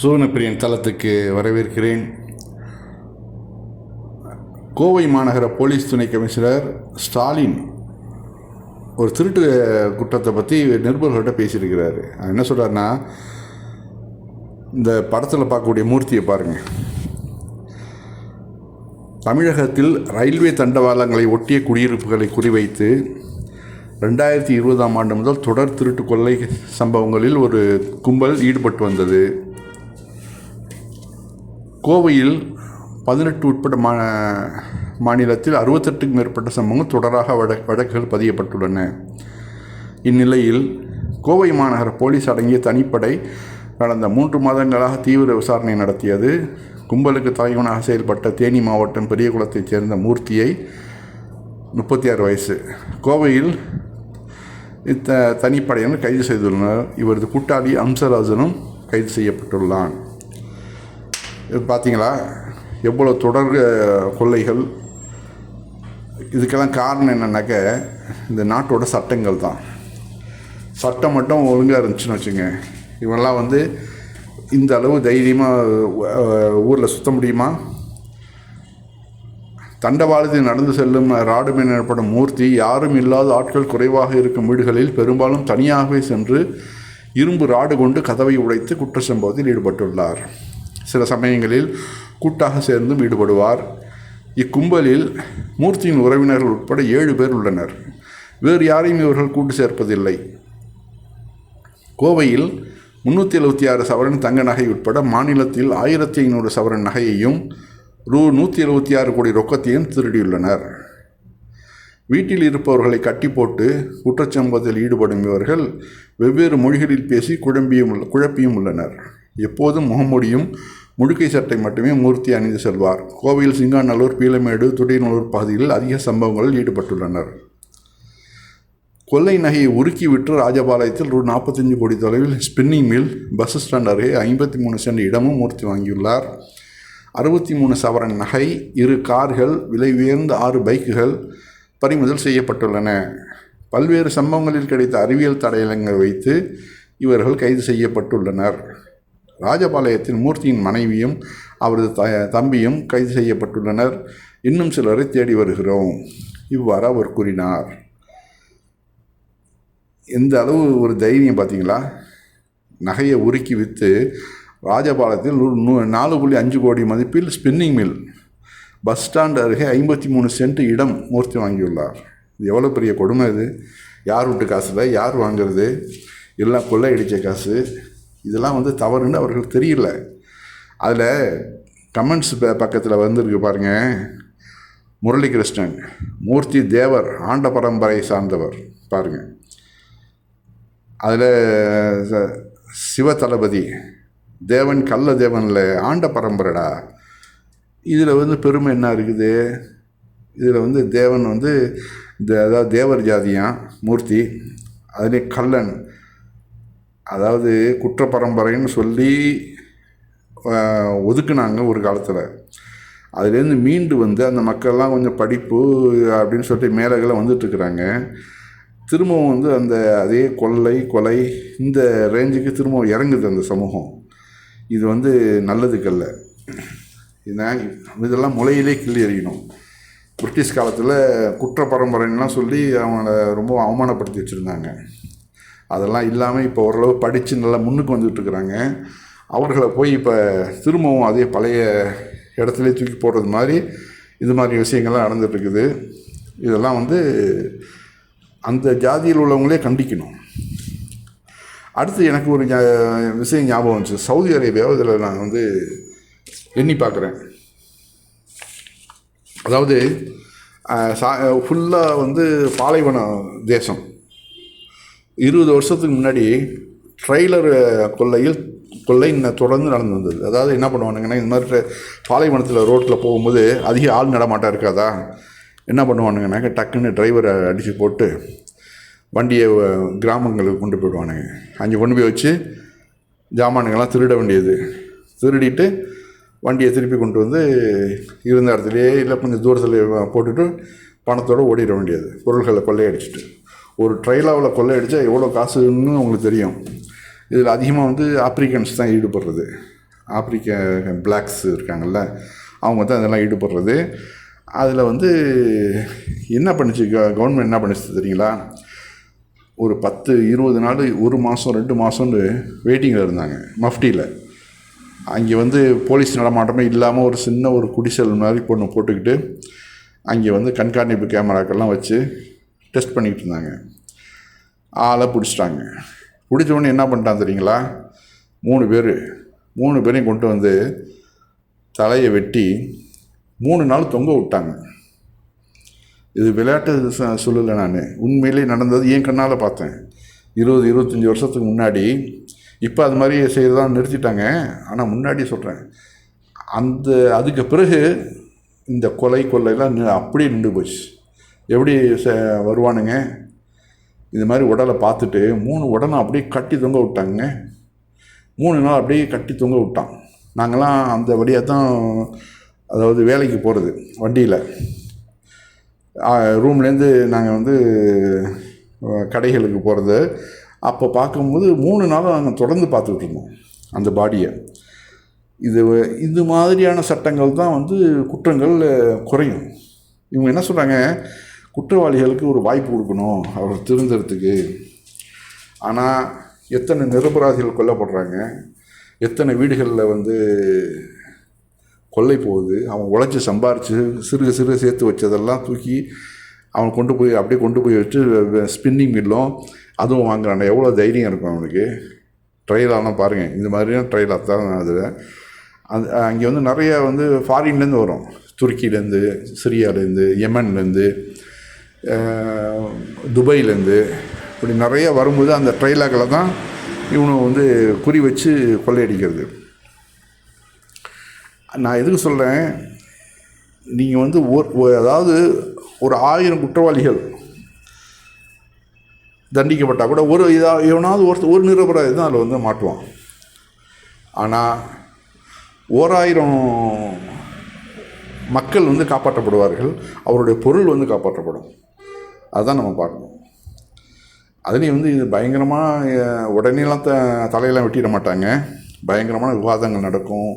சோனப்பிரியன் தளத்துக்கு வரவேற்கிறேன். கோவை மாநகர போலீஸ் துணை கமிஷனர் ஸ்டாலின் ஒரு திருட்டு குற்றத்தை பற்றி நிருபர்கள்ட்ட பேசியிருக்கிறாரு. என்ன சொல்கிறாருன்னா, இந்த படத்தில் பார்க்கக்கூடிய மூர்த்தியை பாருங்கள். தமிழகத்தில் ரயில்வே தண்டவாளங்களை ஒட்டிய குடியிருப்புகளை குறிவைத்து 2020ஆம் ஆண்டு முதல் தொடர் திருட்டு கொள்ளை சம்பவங்களில் ஒரு கும்பல் ஈடுபட்டு வந்தது. கோவையில் 18 உட்பட்ட மாநிலத்தில் 68க்கும் மேற்பட்ட சம்பவங்கள் தொடராக வழக்குகள் பதியப்பட்டுள்ளன. இந்நிலையில் கோவை மாநகர போலீஸ் அடங்கிய தனிப்படை கடந்த 3 மாதங்களாக தீவிர விசாரணை நடத்தியது. கும்பலுக்கு தலைவனாக செயல்பட்ட தேனி மாவட்டம் பெரியகுளத்தைச் சேர்ந்த மூர்த்தியை 36 வயசு கோவையில் தனிப்படையினர் கைது செய்துள்ளனர். இவரது கூட்டாளி அம்சராஜனும் கைது செய்யப்பட்டுள்ளான். பார்த்தீங்களா எவ்வளோ தொடர் கொள்ளைகள். இதுக்கெல்லாம் காரணம் என்னன்னாக்க இந்த நாட்டோட சட்டங்கள் தான். சட்டம் மட்டும் ஒழுங்காக இருந்துச்சுன்னு வச்சுங்க, இவெல்லாம் இந்த அளவு தைரியமாக ஊரில் சுற்ற முடியுமா? தண்டவாளத்தில் நடந்து செல்லும் ராடுமேன் எனப்படும் மூர்த்தி யாரும் இல்லாத ஆட்கள் குறைவாக இருக்கும் வீடுகளில் பெரும்பாலும் தனியாகவே சென்று இரும்பு ராடு கொண்டு கதவை உடைத்து குற்ற சம்பவத்தில் ஈடுபட்டுள்ளார். சில சமயங்களில் கூட்டாக சேர்ந்தும் ஈடுபடுவார். இக்கும்பலில் மூர்த்தியின் உறவினர்கள் உட்பட 7 பேர் உள்ளனர். வேறு யாரையும் இவர்கள் கூட்டு சேர்ப்பதில்லை. கோவையில் 376 சவரன் தங்க நகை உட்பட மாநிலத்தில் 1500 சவரன் நகையையும் ரூ. 176 கோடி ரொக்கத்தையும் திருடியுள்ளனர். வீட்டில் இருப்பவர்களை கட்டி போட்டு குற்றச்சம்பவத்தில் ஈடுபடும் இவர்கள் வெவ்வேறு மொழிகளில் பேசி குழப்பியும் உள்ளனர். எப்போதும் முகமூடியும் முழுக்கை சட்டை மட்டுமே மூர்த்தி அணிந்து செல்வார். கோவையில் சிங்காநல்லூர், பீளமேடு, துடியநல்லூர் பகுதிகளில் அதிக சம்பவங்களில் ஈடுபட்டுள்ளனர். கொள்ளை நகையை உருக்கி விற்று ராஜபாளையத்தில் ரூ. 45 கோடி தொலைவில் ஸ்பின்னிங் மில், பஸ் ஸ்டாண்ட் அருகே 53 சென்ட் இடமும் மூர்த்தி வாங்கியுள்ளார். 63 சவரன் நகை, 2 கார்கள், விலை உயர்ந்த 6 பைக்குகள் பறிமுதல் செய்யப்பட்டுள்ளன. பல்வேறு சம்பவங்களில் கிடைத்த அறிவியல் தடயங்களை வைத்து இவர்கள் கைது செய்யப்பட்டுள்ளனர். ராஜபாளையத்தில் மூர்த்தியின் மனைவியும் அவரது தம்பியும் கைது செய்யப்பட்டுள்ளனர். இன்னும் சிலரை தேடி வருகிறோம். இவ்வாறு அவர் கூறினார். எந்த அளவு ஒரு தைரியம் பார்த்தீங்களா? நகையை உருக்கி விற்று ராஜபாளையத்தில் 4.5 கோடி மதிப்பில் ஸ்பின்னிங் மில், பஸ் ஸ்டாண்ட் அருகே 53 சென்ட் இடம் மூர்த்தி வாங்கியுள்ளார். இது எவ்வளோ பெரிய கொடுமை! இது யார் வீட்டு காசில் யார் வாங்கிறது? எல்லாம் கொள்ளையடித்த காசு. இதெல்லாம் தவறுன்னு அவர்களுக்கு தெரியல. அதில் கமெண்ட்ஸ் பக்கத்தில் வந்திருக்கு பாருங்கள். முரளிகிருஷ்ணன், மூர்த்தி தேவர், ஆண்ட பரம்பரை சார்ந்தவர் பாருங்கள். அதில் சிவதளபதி, தேவன் கள்ள தேவனில் ஆண்ட பரம்பரைடா. இதில் பெருமை என்ன இருக்குது? இதில் தேவன் அதாவது தேவர் ஜாதியான் மூர்த்தி, அதிலே கள்ளன், அதாவது குற்ற பரம்பரைன்னு சொல்லி ஒதுக்குனாங்க ஒரு காலத்தில். அதுலேருந்து மீண்டு அந்த மக்கள்லாம் கொஞ்சம் படிப்பு அப்படின்னு சொல்லிட்டு மேலகெல்லாம் வந்துட்டுருக்குறாங்க. திரும்பவும் அந்த அதே கொலை இந்த ரேஞ்சுக்கு திரும்பவும் இறங்குது அந்த சமூகம். இது நல்லதுக்கல்ல. இதெல்லாம் முளையிலே கிள்ளி எறியணும். பிரிட்டிஷ் காலத்தில் குற்ற பரம்பரைன்னெலாம் சொல்லி அவங்கள ரொம்ப அவமானப்படுத்தி வச்சுருந்தாங்க. அதெல்லாம் இல்லாமல் இப்போ ஓரளவு படித்து நல்லா முன்னுக்கு வந்துட்டுருக்குறாங்க. அவர்களை போய் இப்போ திரும்பவும் அதே பழைய இடத்துல தூக்கி போடுறது மாதிரி இது மாதிரி விஷயங்கள்லாம் நடந்துகிட்ருக்குது. இதெல்லாம் அந்த ஜாதியில் உள்ளவங்களே கண்டிக்கணும். அடுத்து எனக்கு ஒரு விஷயம் ஞாபகம் வந்துச்சு. சவுதி அரேபியாவை இதில் நான் எண்ணி பார்க்குறேன். அதாவது ஃபுல்லாக பாலைவன தேசம். 20 வருஷத்துக்கு முன்னாடி ட்ரெய்லர் கொள்ளை தொடர்ந்து நடந்து வந்தது. அதாவது என்ன பண்ணுவானுங்கன்னா, இந்த மாதிரி பாலைவனத்தில் ரோட்டில் போகும்போது அதிக ஆள் நடமாட்டம் இருக்காதா, என்ன பண்ணுவானுங்கன்னாக்க டக்குன்னு டிரைவரை அடித்து போட்டு வண்டியை கிராமங்களுக்கு கொண்டு போயிடுவானுங்க. அங்கே கொண்டு போய் வச்சு ஜாமானுங்கள்லாம் திருட வேண்டியது. திருடிட்டு வண்டியை திருப்பி கொண்டு இருந்த இடத்துலையே இல்லை கொஞ்சம் தூரத்தில் போட்டுட்டு பணத்தோடு ஓடிட வேண்டியது. பொருள்களை கொள்ளையடிச்சிட்டு ஒரு ட்ரெயிலாவில் கொள்ளையடித்தா எவ்வளோ காசுன்னு உங்களுக்கு தெரியும். இதில் அதிகமாக ஆப்ரிக்கன்ஸ் தான் ஈடுபடுறது. ஆப்பிரிக்க பிளாக்ஸ் இருக்காங்கள்ல, அவங்க தான் அதெல்லாம் ஈடுபடுறது. அதில் வந்து என்ன பண்ணுச்சு கவர்மெண்ட் என்ன பண்ணுச்சு தெரியுங்களா? ஒரு 10-20 நாள், 1 மாதம் 2 மாதம்னு வெயிட்டிங்கில் இருந்தாங்க மஃப்டியில். அங்கே வந்து போலீஸ் நடமாட்டமே இல்லாமல் ஒரு சின்ன ஒரு குடிசல் மாதிரி பொண்ணு போட்டுக்கிட்டு அங்கே வந்து கண்காணிப்பு கேமராக்கள்லாம் வச்சு டெஸ்ட் பண்ணிக்கிட்டு இருந்தாங்க. ஆளை பிடிச்சிட்டாங்க. பிடிச்சவொடனே என்ன பண்ணிட்டான் தெரியுங்களா? 3 பேரையும் கொண்டு வந்து தலையை வெட்டி 3 நாள் தொங்க விட்டாங்க. இது விளையாட்டு சொல்லலை, நான் உண்மையிலே நடந்தது என் கண்ணால் பார்த்தேன். 20-25 வருஷத்துக்கு முன்னாடி. இப்போ அது மாதிரி செய்கிறதான் நிறுத்திட்டாங்க. ஆனால் முன்னாடி சொல்கிறேன், அதுக்கு பிறகு இந்த கொள்ளையெல்லாம் அப்படியே நின்று போச்சு. எப்படி வருவானுங்க? இது மாதிரி உடலை பார்த்துட்டு 3 உடலை அப்படியே கட்டி தொங்க விட்டாங்க. 3 நாள் அப்படியே கட்டி தொங்க விட்டான். நாங்கள்லாம் அந்த வழியாக தான், அதாவது வேலைக்கு போகிறது வண்டியில், ரூம்லேருந்து நாங்கள் வந்து கடைகளுக்கு போகிறது. அப்போ பார்க்கும்போது 3 நாளும் நாங்கள் தொடர்ந்து பார்த்துக்கிட்டு இருந்தோம் அந்த பாடியை. இது மாதிரியான சட்டங்கள் தான் வந்து குற்றங்கள் குறையும். இவங்க என்ன சொல்கிறாங்க, குற்றவாளிகளுக்கு ஒரு வாய்ப்பு கொடுக்கணும் அவர் திருந்துறதுக்கு. ஆனால் எத்தனை நிரபராதிகள் கொல்லப்படுறாங்க, எத்தனை வீடுகளில் வந்து கொள்ளை போகுது. அவன் உழைச்சி சம்பாரித்து சிறுக சேர்த்து வச்சதெல்லாம் தூக்கி அவன் அப்படியே கொண்டு போய் வச்சு ஸ்பின்னிங் மில்லும் அதுவும் வாங்குறான். எவ்வளோ தைரியம் இருக்கும் அவனுக்கு. ட்ரையலாலாம் பாருங்கள், இந்த மாதிரியான ட்ரையலாக தான் அதில். அங்கே வந்து நிறைய வந்து ஃபாரின்லேருந்து வரும், துருக்கியிலேருந்து, சிரியாவிலேருந்து, யெமன்லேருந்து, துபாயிலேருந்து, இப்படி நிறைய வரும்போது அந்த ட்ரையலாக்களை தான் இவனை வந்து குறி வச்சு கொள்ளையடிக்கிறது. நான் எதுக்கு சொல்கிறேன், நீங்கள் வந்து அதாவது ஒரு 1000 குற்றவாளிகள் தண்டிக்கப்பட்டால் கூட எவனாவது ஒரு நிரபராதி தான் அதில் வந்து மாட்டுவான். ஆனால் 1000 மக்கள் வந்து காப்பாற்றப்படுவார்கள், அவருடைய பொருள் வந்து காப்பாற்றப்படும். அதுதான் நம்ம பார்க்கணும். அதுலேயும் வந்து இது பயங்கரமாக உடனேலாம் தலையெல்லாம் வெட்டிட மாட்டாங்க. பயங்கரமான விவாதங்கள் நடக்கும்,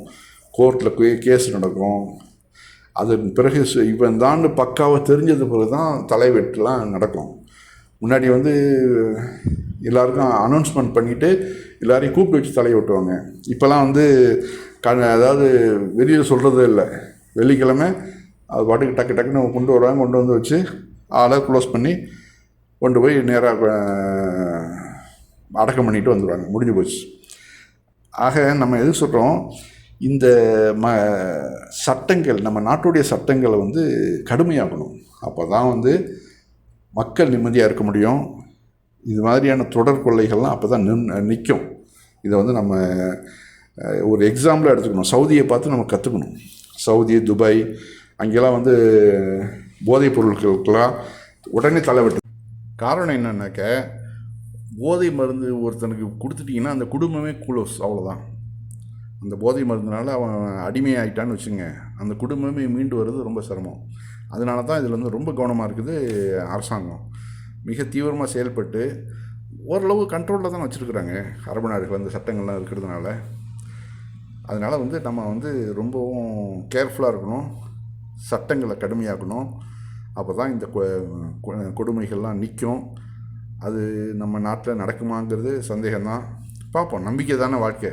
கோர்ட்டில் கேஸ் நடக்கும். அதன் பிறகு இவன் தான் பக்காவாக தெரிஞ்சது பிறகு தான் தலைவெட்டுலாம் நடக்கும். முன்னாடி வந்து எல்லாருக்கும் அனௌன்ஸ்மெண்ட் பண்ணிவிட்டு எல்லோரையும் கூப்பிட்டு வச்சு தலையை வெட்டுவாங்க. இப்போல்லாம் வந்து அதாவது வெளியில் சொல்கிறதே இல்லை. வெள்ளிக்கிழமை அது பாட்டுக்கு டக்குன்னு கொண்டு வருவாங்க, கொண்டு வந்து வச்சு ஆளை க்ளோஸ் பண்ணி கொண்டு போய் நேராக அடக்கம் பண்ணிட்டு வந்துடுவாங்க, முடிஞ்சு போச்சு. ஆக நம்ம எது சொல்கிறோம், இந்த சட்டங்கள், நம்ம நாட்டுடைய சட்டங்களை வந்து கடுமையாகணும். அப்போ தான் வந்து மக்கள் நிம்மதியாக இருக்க முடியும். இது மாதிரியான தொடர் கொள்ளைகள்லாம் அப்போ தான் நிற்கும். இதை வந்து நம்ம ஒரு எக்ஸாம்பிளாக எடுத்துக்கணும். சவுதியை பார்த்து நம்ம கற்றுக்கணும். சவுதி, துபாய், அங்கெல்லாம் வந்து போதைப் பொருட்களுக்கெல்லாம் உடனே தலைவெட்டு. காரணம் என்னன்னாக்க, போதை மருந்து ஒருத்தனுக்கு கொடுத்துட்டிங்கன்னா அந்த குடும்பமே க்ளோஸ், அவ்வளோதான். அந்த போதை மருந்துனால அவன் அடிமையாகிட்டான்னு வச்சுங்க, அந்த குடும்பமே மீண்டு வர்றது ரொம்ப சிரமம். அதனால தான் இதில் வந்து ரொம்ப கவனமாக இருக்குது அரசாங்கம். மிக தீவிரமாக செயல்பட்டு ஓரளவு கண்ட்ரோலில் தான் வச்சுருக்குறாங்க அரபு நாடுகள் அந்த சட்டங்கள்லாம் இருக்கிறதுனால. அதனால் வந்து நம்ம வந்து ரொம்பவும் கேர்ஃபுல்லாக இருக்கணும், சட்டங்களை கடுமையாக்கணும். அப்போ தான் இந்த கொடுமைகள்லாம் நிற்கும். அது நம்ம நாட்டில் நடக்குமாங்கிறது சந்தேகம்தான். பார்ப்போம், நம்பிக்கை தானே வாழ்க்கை.